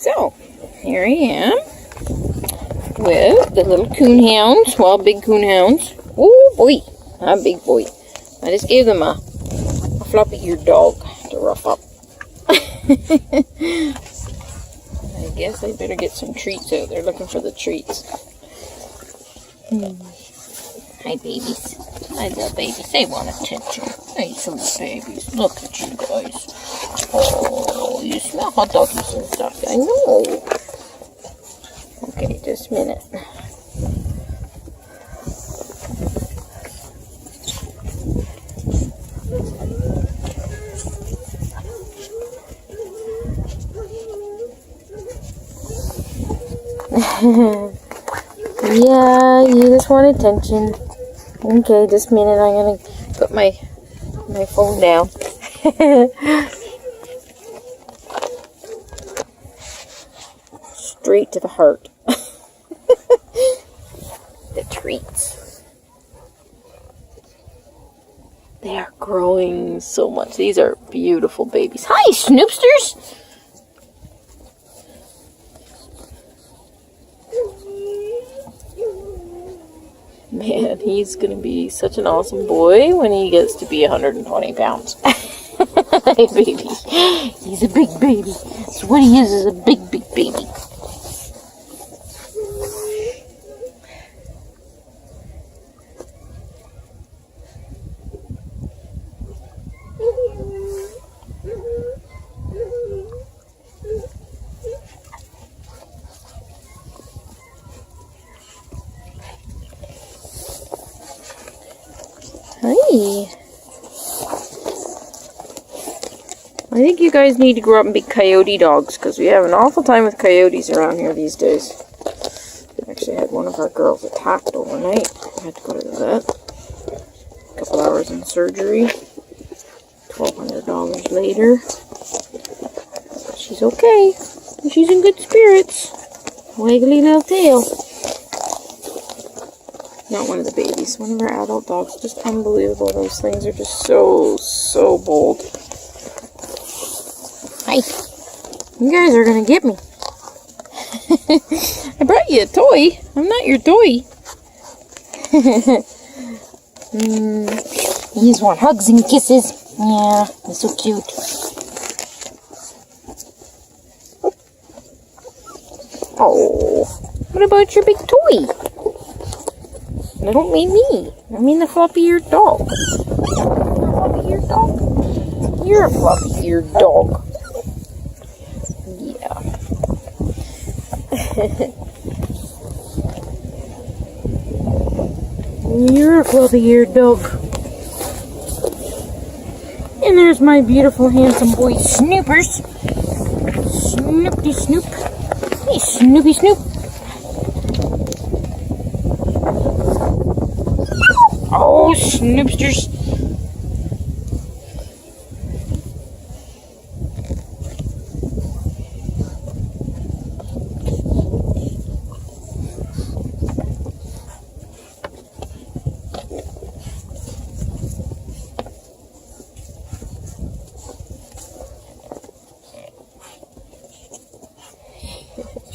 So, here I am with the little coonhounds, well, big coonhounds. Oh boy, a big boy. I just gave them a floppy-eared dog to rough up. I guess I better get some treats out. They're looking for the treats. Hi, babies. Hi, little babies. They want attention. Hey, some babies. Look at you guys. Oh, you smell hot doggies and stuff. I know. Okay, just a minute. Yeah, you just want attention. Okay, just a minute. I'm gonna put my phone down. Straight to the heart. The treats. They are growing so much. These are beautiful babies. Hi, Snoopsters! Man, he's going to be such an awesome boy when he gets to be 120 pounds. Hey, baby. He's a big baby. That's what he is a big, big baby. Hi. I think you guys need to grow up and be coyote dogs, because we have an awful time with coyotes around here these days. I actually had one of our girls attacked overnight. I had to go to the vet. A couple hours in surgery. $1,200 later. But she's okay. And she's in good spirits. Wiggly little tail. Not one of the babies. One of our adult dogs. Just unbelievable. Those things are just so bold. Hi. You guys are going to get me. I brought you a toy. I'm not your toy. You just want hugs and kisses. Yeah, they're so cute. Oh, what about your big toy? I don't mean me. I mean the floppy-eared dog. You're a floppy-eared dog. Yeah. You're a floppy-eared dog. And there's my beautiful, handsome boy, Snoopers. Snoopty Snoop. Hey, Snoopy Snoop. Oh, Snoopsters.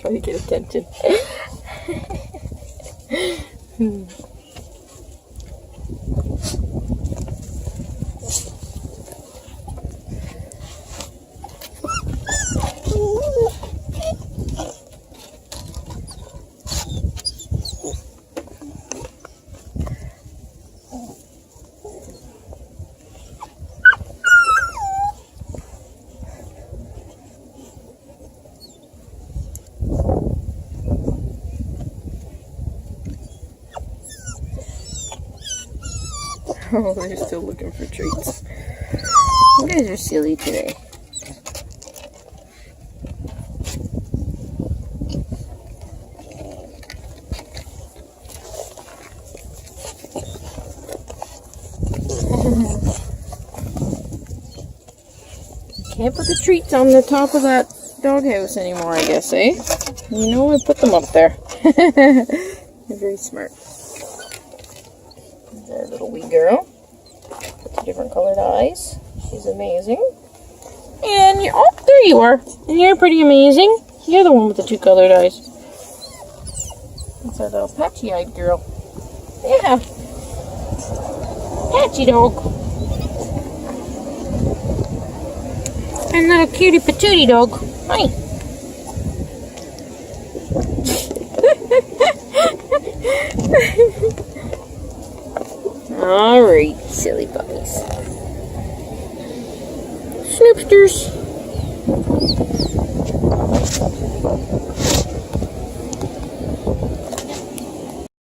Trying to get attention. Oh, they're still looking for treats. You guys are silly today. Can't put the treats on the top of that doghouse anymore, I guess, eh? You know, I put them up there. They're very smart. There's our little wee girl. With different colored eyes. She's amazing. And you're, oh, there you are. And you're pretty amazing. The other one with the two colored eyes. That's our little patchy-eyed girl. Yeah. Patchy dog. And little cutie patootie dog. Hi. Alright, silly puppies. Snoopsters.